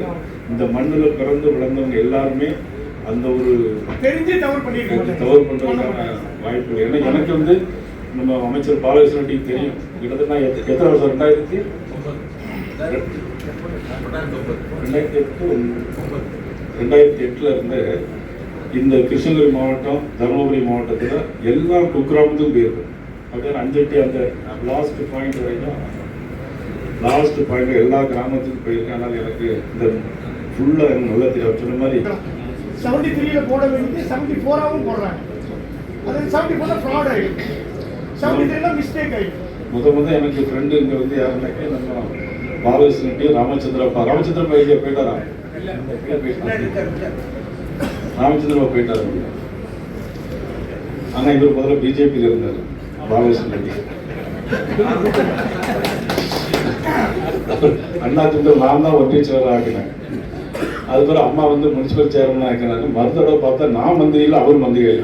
இந்த மண்ணில் பிறந்து விளந்தவங்க எல்லாருமே அந்த ஒரு தெரிஞ்சு தவறு பண்றதுக்கான வாய்ப்பு. ஏன்னா எனக்கு வந்து நம்ம அமைச்சர் பாலகிருஷ்ணனுக்கு தெரியும். கிட்டத்தட்ட எத்தனை வருஷம் 2008 இருந்து இந்த கிருஷ்ணகிரி மாவட்டம், தருமபுரி மாவட்டத்தில் எல்லா குக்கிராமத்துக்கும் போயிருக்கோம். அப்படியே 5 அந்த லாஸ்ட் பாயிண்ட் வரைக்கும் எல்லா கிராமத்துக்கும் போயிருக்கேன். அதனால் எனக்கு இந்த ஃபுல்லாக எனக்கு நல்லா தெரியும். சொன்ன மாதிரி 73 போட வேண்டியது 74ஆவும் போடுறாங்க. அது 74 ஃப்ராட் ஆகிடும். 73 மிஸ்டேக் ஆகிடும். முத எனக்கு ஃப்ரெண்டு இங்கே வந்து யாருன்னாக்கே நம்ம பாலகிருஷ்ணன் ராமச்சந்திரப்பா இங்கே போயிட்டாரா? ராமச்சந்திரப்பா போயிட்டாரு. ஆனால் இவர் முதல்ல பிஜேபியில் இருந்தார். பாலகிருஷ்ணன் அண்ணா திட்டம் நான் தான் ஒன்றிய செயலர் ஆக்கினேன். அதுக்கப்புறம் அம்மா வந்து முனிசிபல் சேர்மன் ஆக்கினாங்க. மருந்தோட பார்த்தா நான் மந்திரியில் அவர் மந்திரிகள்.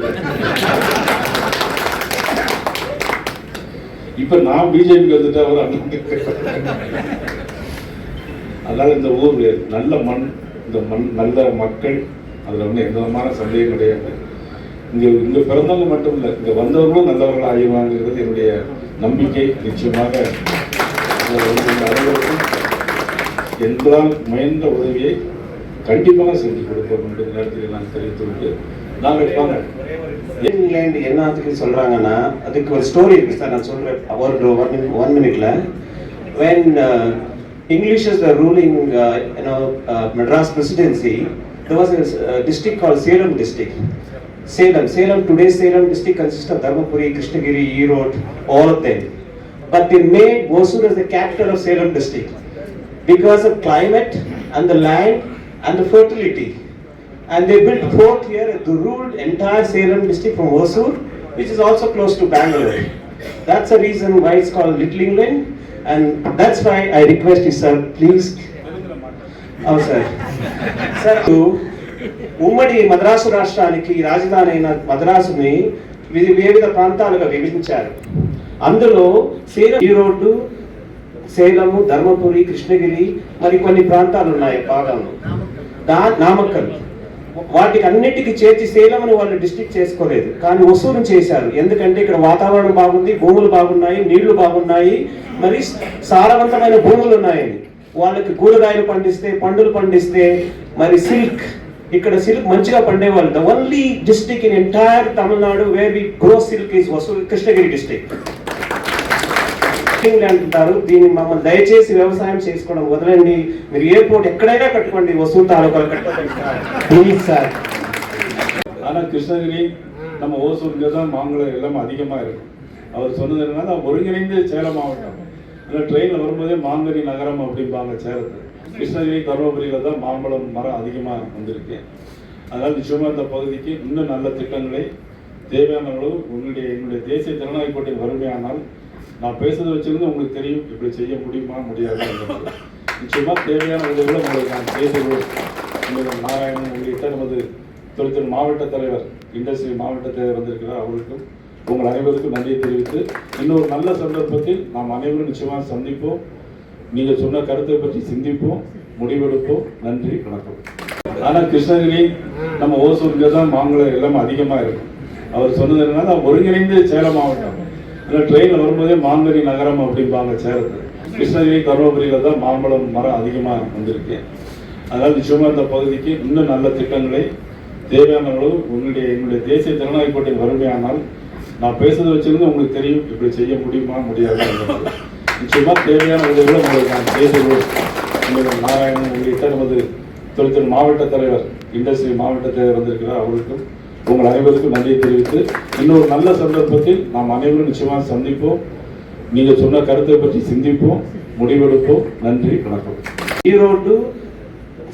இப்ப நான் பிஜேபிக்கு வந்துட்டு அவர் அண்ணா. அதனால இந்த ஊர் நல்ல மண், இந்த மண் நல்ல மக்கள், அதுல வந்து எந்த விதமான சந்தேகம் கிடையாது. இங்க பிறந்தவங்க மட்டும் இல்லை, இங்க வந்தவர்களும் நல்லவர்கள் ஆகிடுவாங்கிறது என்னுடைய நம்பிக்கை. நிச்சயமாக அனைவருக்கும் எங்களால் முயன்ற உதவியை கண்டிப்பாக செஞ்சு கொடுப்போம் என்ற நேரத்தில் நான் தெரிவித்துவிட்டு நாங்கள் இங்கிலாந்து என்னத்துக்கு சொல்றாங்கன்னா அதுக்கு ஒரு ஸ்டோரி இருக்கு சார். நான் சொல்றேன் ஒரு 1 minute. when Englishes were ruling Madras presidency, there was a district called Salem district. Salem, today's Salem district consists of Dharmapuri, Krishnagiri, Erode, all of them. But they made Hosur as the capital of Salem district because of climate and the land and the fertility. And they built fort here to rule entire Salem district from Hosur, which is also close to Bangalore. That's the reason why it's called Little England, and that's why I request you, sir, please. Oh, sir. Sir, ఉమ్మడి మద్రాసు రాష్ట్రానికి రాజధాని అయిన మద్రాసుని వివిధ ప్రాంతాలుగా విభజించారు. అందులో సేలం, ఈరోడ్, సేలము, ధర్మపురి, కృష్ణగిరి మరి కొన్ని ప్రాంతాలు ఉన్నాయి భాగంలో. నామక్కల్ వాటికి అన్నిటికీ చేర్చి సేలంని వాళ్ళు డిస్ట్రిక్ట్ చేసుకోలేదు, కానీ ఒసూరు చేశారు. ఎందుకంటే ఇక్కడ వాతావరణం బాగుంది, భూములు బాగున్నాయి, నీళ్లు బాగున్నాయి, మరి సారవంతమైన భూములు ఉన్నాయని. వాళ్ళకి కూరగాయలు పండిస్తే, పండులు పండిస్తే, మరి సిల్క్, ఇక్కడ సిల్క్ మంచిగా పండేవాళ్ళు. The only district in entire Tamil Nadu where we grow silk is Hosur, Krishnagiri district. అంటారు దీన్ని మమ్మల్ని దయచేసి వ్యవసాయం చేసుకోవడం వదలండి. మీరు ఎయిర్పోర్ట్ ఎక్కడైనా కట్టుకోండి, ఒసూరు తాలూకాలు కట్టుకోండి ప్లీజ్ సార్. ஆனால் கிருஷ்ணகிரி நம்ம ஓசூருங்க தான் மாங்குளம் எல்லாமே அதிகமாக இருக்கும். அவர் சொன்னது என்னன்னா ஒருங்கிணைந்து சேலம் மாவட்டம். ஆனால் ட்ரெயினில் வரும்போதே மாங்கனி நகரம் அப்படிம்பாங்க சேலத்தில். கிருஷ்ணகிரி, தருமபுரியில் தான் மாம்பழம் மரம் அதிகமாக வந்திருக்கு. அதனால் நிச்சயமாக இந்த பகுதிக்கு இன்னும் நல்ல திட்டங்களை தேவையான அளவு என்னுடைய தேசிய ஜனநாயக கூட்டணி வறுமையானால் நான் பேசுறதை வச்சிருந்து உங்களுக்கு தெரியும் இப்படி செய்ய முடியுமா முடியாது. நிச்சயமாக தேவையான உதவிகளை உங்களுக்கு நான் செய்துள்ளோம். நாராயணன் உள்ளிட்ட நமது தொழிற்துறை மாவட்ட தலைவர், இண்டஸ்ட்ரி மாவட்ட தலைவர் வந்திருக்கிறார். அவர்களுக்கும் உங்கள் அனைவருக்கும் நன்றியை தெரிவித்து இன்னொரு நல்ல சந்தர்ப்பத்தில் நாம் அனைவரும் நிச்சயமாக சந்திப்போம். நீங்கள் சொன்ன கருத்தை பற்றி சிந்திப்போம், முடிவெடுப்போம். நன்றி, வணக்கம். ஆனால் கிருஷ்ணகிரி நம்ம ஓசூருங்க தான் மாங்குளம் எல்லாமே அதிகமாக இருக்கும். அவர் சொன்னது என்னன்னா ஒருங்கிணைந்து சேலம் மாவட்டம். ஆனால் ட்ரெயினில் வரும்போதே மாங்கனி நகரம் அப்படிம்பாங்க சேலத்தில். கிருஷ்ணகிரி, தருமபுரியில் தான் மாம்பழம் மரம் அதிகமாக வந்திருக்கு. அதனால் நிச்சயமாக இந்த பகுதிக்கு இன்னும் நல்ல திட்டங்களை தேவையான அளவு என்னுடைய தேசிய ஜனநாயக கூட்டணி வறுமையானால் நான் பேசுறதை வச்சிருந்து உங்களுக்கு தெரியும் இப்படி செய்ய முடியுமா முடியாது. நிச்சயமாக தேவையான உதவிகளை உங்களுக்கு நான் செய்துள்ளோம். நாராயணன் உள்ளிட்ட நமது தொழிற்துறை மாவட்ட தலைவர், இண்டஸ்ட்ரி மாவட்ட தலைவர் வந்திருக்கிறார். அவருக்கும் உங்கள் அனைவருக்கும் நன்றியை தெரிவித்து இன்னொரு நல்ல சந்தர்ப்பத்தில் நாம் அனைவரும் நிச்சயமாக சந்திப்போம். நீங்கள் சொன்ன கருத்தை பற்றி சிந்திப்போம், முடிவெடுப்போம். நன்றி, வணக்கம். ఈరోడ్డు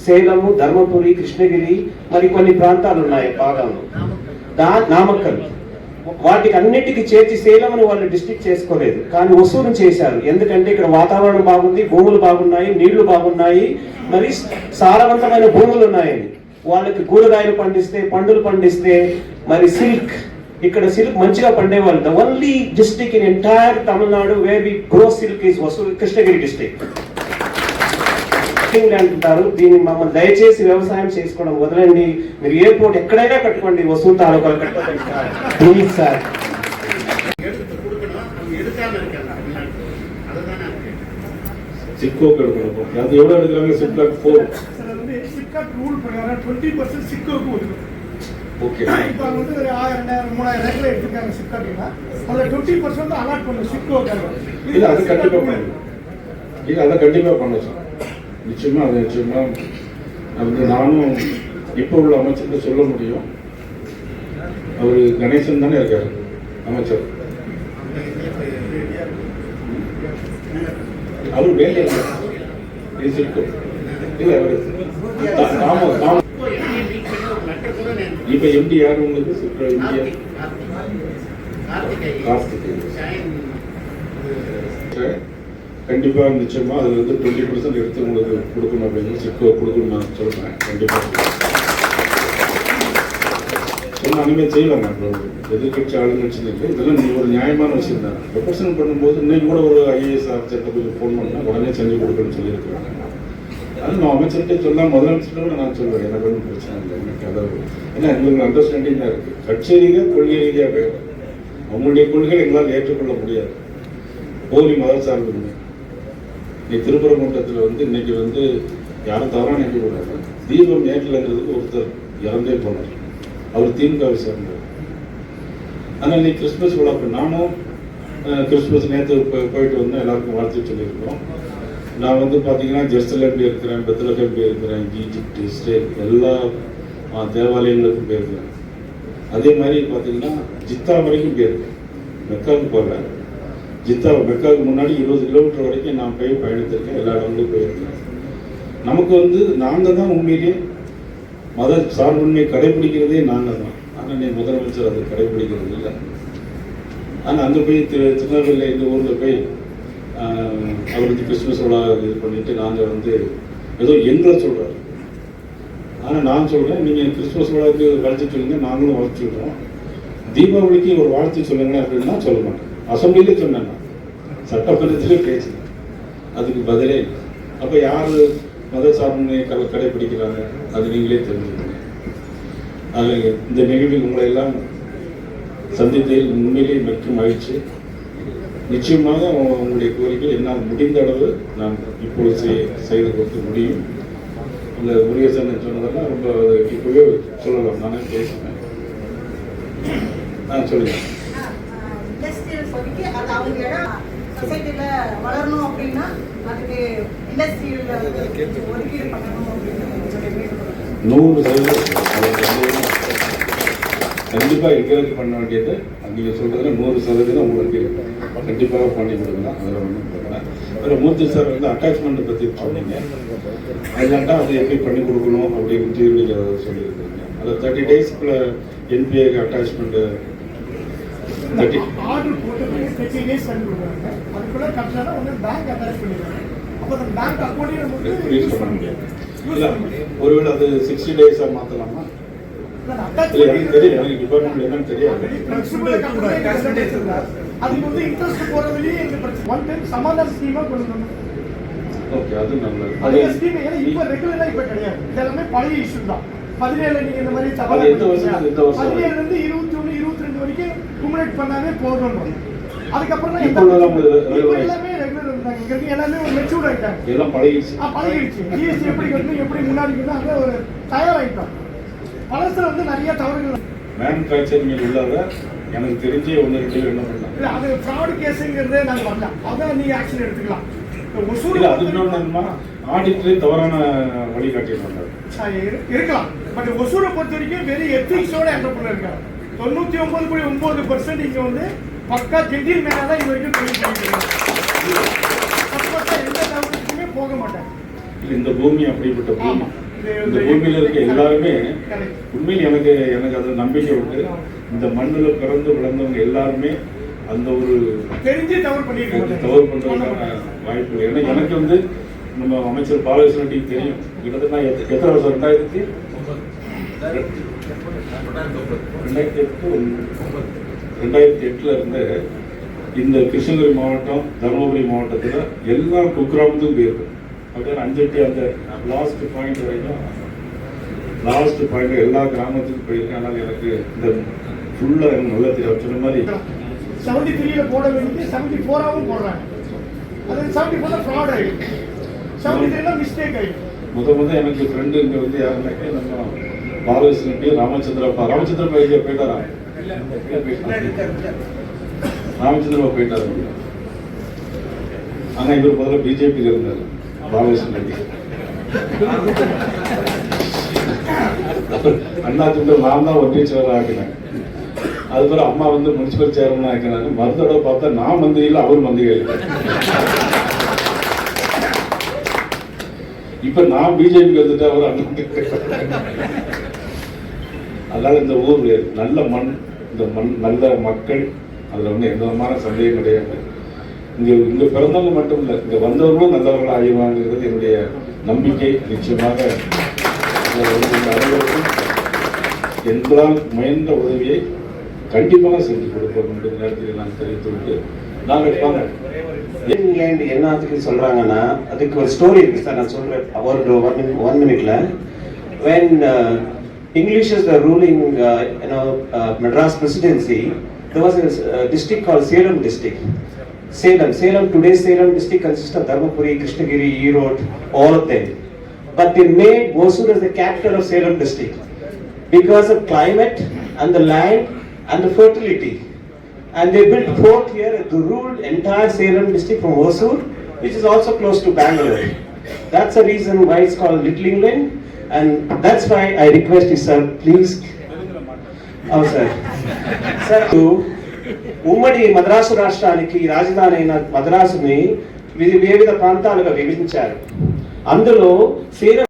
సేలము, ధర్మపురి, కృష్ణగిరి మరికొన్ని ప్రాంతాలు ఉన్నాయి భాగంలో. నామక్కల్ వాటికి అన్నిటికీ చేర్చి సేలం అని వాళ్ళు డిస్ట్రిక్ట్ చేసుకోలేదు, కానీ వసూలు చేశారు. ఎందుకంటే ఇక్కడ వాతావరణం బాగుంది, భూములు బాగున్నాయి, నీళ్లు బాగున్నాయి, మరి సారవంతమైన భూములు ఉన్నాయని. వాళ్ళకి కూరగాయలు పండిస్తే, పండులు పండిస్తే, మరి సిల్క్, ఇక్కడ సిల్క్ మంచిగా పండేవాళ్ళు. The only district in entire Tamil Nadu where we grow silk is Hosur, Krishnagiri district అంటారు. దీన్ని మమ్మల్ని దయచేసి వ్యవసాయం చేసుకోవడం వదలండి. మీరు ఎయిర్పోర్ట్ ఎక్కడైనా కట్టుకోండి, వసూలు తాలూకాలు కట్టుకోండి ప్లీజ్ సార్. சிப்கோ எடுக்கணும். அது எவ்வளோ எடுக்கிறாங்க? சிப்காட் 4 சிப்காட் ரூல் பிரகாரம் 20% சிப்கோக்கு ஒதுக்கும். ஓகே. இப்போ வந்து ஒரு 1000, 2000, 3000 ஏக்கர் எடுத்துக்காங்க சிப்காட்னா, அதுல 20% அலாட் பண்ணும் சிப்கோக்காக. இது அது கண்டிப்பாக பண்ணணும். இது அதை கண்டிப்பாக பண்ண சார். நிச்சயமா அது நிச்சயமா வந்து நானும் இப்போ உள்ள அமைச்சர்கிட்ட சொல்ல முடியும். அவர் கணேசன் தானே இருக்காரு அமைச்சர். அவர் வேலை இல்லை அவர் இப்ப எம்டி யார் உங்களுக்கு? இந்தியா கண்டிப்பா நிச்சயமா அதுல இருந்து 20% எடுத்து உங்களுக்கு கொடுக்கணும் அப்படின்னு சிக்கோ கொடுக்கணும் நான் சொல்றேன். கண்டிப்பா சொன்ன அனுமதி செய்யலாம். எதிர்கட்சி ஆளுங்கட்சி இல்லை, இதெல்லாம் நீங்க ஒரு நியாயமான விஷயம் தான். ரெப்ரசன்ட் பண்ணும்போது இன்னைக்கு கூட ஒரு ஐஏஎஸ் ஆஃபீஸர்கிட்ட கொஞ்சம் ஃபோன் பண்ணா உடனே செஞ்சு கொடுக்கணும்னு சொல்லியிருக்கிறாங்க. அது நான் அமைச்சர்கிட்ட சொல்லலாம், முதலமைச்சர்கிட்ட நான் சொல்லுவேன், எனக்கு ஒன்றும் பிரச்சனை இல்லை. எனக்கு அதை ஏன்னா எங்களுக்கு அண்டர்ஸ்டாண்டிங் தான் இருக்கு. கட்சி ரீதியாக கொள்கை ரீதியாக போயிடும். அவங்களுடைய கொள்கைகள் எங்களால் ஏற்றுக்கொள்ள முடியாது. போலி மத சார்பு இன்னைக்கு திருப்பரங்குன்றத்தில் வந்து இன்னைக்கு வந்து யாரும் தவறாக நினைக்கக்கூடாது. தீபம் ஏற்றலைங்கிறதுக்கு ஒருத்தர் இறந்தே போனார். அவர் திமுகவை சேர்ந்தார். ஆனால் இன்னைக்கு கிறிஸ்துமஸ் விழா நானும் கிறிஸ்துமஸ் நேற்று போயிட்டு வந்தேன், எல்லாருக்கும் வாழ்த்து சொல்லியிருக்கோம். நான் வந்து பார்த்தீங்கன்னா ஜெருசலேம் இருக்கிறேன், பெத்லகேம் இருக்கிறேன், ஈஜிப்ட், இஸ்ரேல் எல்லா தேவாலயங்களுக்கும் போயிருக்கிறேன். அதே மாதிரி பார்த்தீங்கன்னா ஜித்தா வரைக்கும் போயிருக்கேன். மெக்காவுக்கு போகிறேன். மெக்காவுக்கு முன்னாடி 20 கிலோமீட்டர் வரைக்கும் நான் போய் பயணித்திருக்கேன். எல்லா இடங்களும் போயிருக்கேன். நமக்கு வந்து நாங்கள் தான் உண்மையிலே மத சார்புண்மையை கடைபிடிக்கிறதே நாங்கள் தான். ஆனால் நீ முதலமைச்சர் அதை கடைபிடிக்கிறது இல்லை. ஆனால் அங்கே போய் திருநெல்வேலி இந்த ஊரில் போய் அவர் வந்து கிறிஸ்துமஸ் விழா இது பண்ணிட்டு நாங்கள் வந்து ஏதோ எங்களை சொல்கிறாரு. ஆனால் நான் சொல்கிறேன், நீங்கள் கிறிஸ்துமஸ் விழாவுக்கு வாழ்த்து சொல்லுங்க, நாங்களும் வாழ்த்து சொல்கிறோம். தீபாவளிக்கு ஒரு வாழ்த்து சொல்லுங்க அப்படின்னா சொல்ல மாட்டேன். அசம்பிளிலே சொன்னேன், சட்டமன்றத்திலே பேசுகிறேன், அதுக்கு பதிலே இல்லை. அப்போ யார் மத சார்புமையை கடைபிடிக்கிறாங்க அது நீங்களே தெரிஞ்சுக்கணும். அது இந்த நிகழ்வில் உங்களை எல்லாம் சந்தித்ததில் உண்மையிலேயே மிக்க மகிழ்ச்சி. நிச்சயமாக உங்களுடைய கோரிக்கை என்னால் முடிந்த அளவு நான் இப்போது செய்து கொடுக்க முடியும். இந்த முருகேசன் சொன்னதெல்லாம் ரொம்ப இப்போவே சொல்லலாம், நானே பேசுவேன். சொல்லுங்கள். இண்டஸ்ட்ரியல் சொல்லி அது அவங்க இடம் சொசைட்டியில் வளரணும் அப்படின்னா அதுக்கு இண்டஸ்ட்ரியல் ஒதுக்கீடு பண்ணணும் அப்படின்னு சொல்லி 100% கண்டிப்பாக எங்களுக்கு பண்ண வேண்டியது நீங்கள் சொல்கிறதுல 100% உங்களுக்கு கண்டிப்பாக பண்ணி கொடுக்கலாம். அதில் ஒன்றும் பிரச்சனை. அப்புறம் மூர்த்தி சார் வந்து அட்டாச்மெண்ட்டை பற்றி சொன்னீங்க. அதுலாண்டா அது எப்படி பண்ணி கொடுக்கணும் அப்படின்ட்டு நீங்கள் சொல்லியிருக்கீங்க. அதில் 30 டேஸ்க்குள்ள என்பிஏக்கு அட்டாச்மெண்ட்டு ஆர்டர் போட்டு 30 டேஸ் அனுப்புவாங்க. அதுக்குள்ள கட்டணம் வந்து பேங்க் அட்டாச் பண்ணிடுவாங்க. அப்போ அந்த பேங்க் அக்கௌண்ட்டே நமக்கு யூஸ் பண்ண முடியாது. ஒருவேளை அது 60 டேஸாக மாற்றலாமா? எனக்கு தெரியும், எனக்கு டிபார்ட்மெண்ட் என்னன்னு தெரியாது. அதுக்கு வந்து இன்ட்ரெஸ்ட் போறதுலயே எங்க பிரச்சனை. ஒன் டைம் சமாதான ஸ்கீமா கொண்டு வந்தோம். ஓகே, அது நல்லது. அதே ஸ்கீம் ஏன்னா இப்போ ரெகுலரா இப்போ கிடையாது. இதெல்லாமே பழைய இஷ்யூ தான். 17 நீங்க இந்த மாதிரி சவால் 17 இருந்து 21, 22 வரைக்கும் குமுலேட் பண்ணாவே போதும். அதுக்கப்புறம் தான் எல்லாமே ரெகுலர் இருந்தாங்க. இங்க எல்லாமே ஒரு மெச்சூர்ட் ஆயிட்டாங்க. எல்லாம் பழகிடுச்சு. பழகிடுச்சு. ஜிஎஸ்டி எப்படி கட்டணும், எப்படி முன்னாடி கட்டணும், அங்க ஒரு தயாராயிட்டோம். பழசுல வந்து நிறைய தவறுகள். மேனுஃபேக்சரிங் இல்லாத எனக்கு தெரிஞ்சே 1-2 என்ன பண்ணலாம். அது ஃப்ராட் கேஸுங்கிறதே நாங்கள் வரலாம். அதான் நீங்க ஆக்ஷன் எடுத்துக்கலாம். ஒசூர் இல்ல அது என்னன்னா ஆடிட்டரே தவறான வழிகாட்டியிருந்தாங்க. இருக்கலாம். பட் ஒசூரை பொறுத்த வரைக்கும் வெரி எத்திக்ஸோட என்டர்பிரனர் இருக்காங்க. 99.9% இங்க வந்து பக்கா ஜென்டில் மேனா தான் இது வரைக்கும் தொழில் பண்ணிட்டு எந்த லெவலுக்குமே போக மாட்டாங்க. இந்த பூமி அப்படிப்பட்ட பூமி. இந்த பூமியில இருக்க எல்லாருமே உண்மையில் எனக்கு அது நம்பிக்கை உண்டு. இந்த மண்ணுல பிறந்து விளந்தவங்க எல்லாருமே அந்த ஒரு தெரிஞ்சு தவறு பண்றதுக்கான வாய்ப்பு. ஏன்னா எனக்கு வந்து நம்ம அமைச்சர் பாலகிருஷ்ணன் தெரியும். கிட்டத்தட்ட எத்தனை வருஷம் 2008 இருந்து இந்த கிருஷ்ணகிரி மாவட்டம், தருமபுரி மாவட்டத்துல எல்லா குக்கிராமத்துக்கும் போயிருக்கும். அப்படியே அஞ்சட்டி அந்த லாஸ்ட் பாயிண்ட் வரைக்கும் எல்லா கிராமத்துக்கும் போயிருக்கேன். அதனால எனக்கு இந்த ஃபுல்லா எனக்கு நல்லா தெரியும். சொன்ன மாதிரி 73 போட வேண்டியது 74 போடுறாங்க. அது 74 ஃப்ராட் ஆயிடுது. 73 மிஸ்டேக் ஆயிடுது. முத எனக்கு ஃப்ரெண்டு இங்க வந்து யாருன்னாக்கே நம்ம பாலகிருஷ்ணன் ராமச்சந்திரப்பா இங்க போயிட்டாரா? ராமச்சந்திரப்பா போயிட்டாரு. ஆனா இவர் முதல்ல பிஜேபியில் இருந்தாரு. பாலகிருஷ்ணன் அண்ணா திட்டம் நான் தான் ஒன்றிய செயலர் ஆக்கினேன். அது பிறகு அம்மா வந்து முனிசிபல் சேர்மன் ஆக்கினாங்க. மருந்தோட பார்த்தா நான் மந்திரியில் அவர் மந்திரிகள். இப்ப நான் பிஜேபிக்கு வந்துட்டு அவர் அண்ணா. அதனால இந்த ஊர் நல்ல மண், இந்த மண் நல்ல மக்கள், அதுல வந்து எந்த விதமான சந்தேகம் கிடையாது. இங்க பிறந்தவங்க மட்டும் இல்லை, இங்க வந்தவர்களும் நல்லவர்கள் ஆகிடுவாங்கிறது என்னுடைய நம்பிக்கை. நிச்சயமாக அனைவருக்கும் எங்களால் முயன்ற உதவியை கண்டிப்பாக செஞ்சு கொடுப்போம் என்ற நேரத்தில் நான் தெரிவித்துவிட்டு நாங்கள் இங்கிலாந்து என்னத்துக்கு சொல்றாங்கன்னா அதுக்கு ஒரு ஸ்டோரி இருக்கு சார். நான் சொல்றேன் ஒரு 1 minute. when Englishes were ruling Madras presidency, there was a district called Salem district. Today's Salem district consists of Dharmapuri, Krishnagiri, Erode, all of them. But they made Hosur as the capital of Salem district because of climate and the land and the fertility. And they built fort here to rule entire Salem district from Hosur, which is also close to Bangalore. That's the reason why it's called Little England, and that's why I request you, sir, please. Oh, sir. Sir, ఉమ్మడి మద్రాసు రాష్ట్రానికి రాజధాని అయిన మద్రాసుని వివిధ ప్రాంతాలుగా విభజించారు. అందులో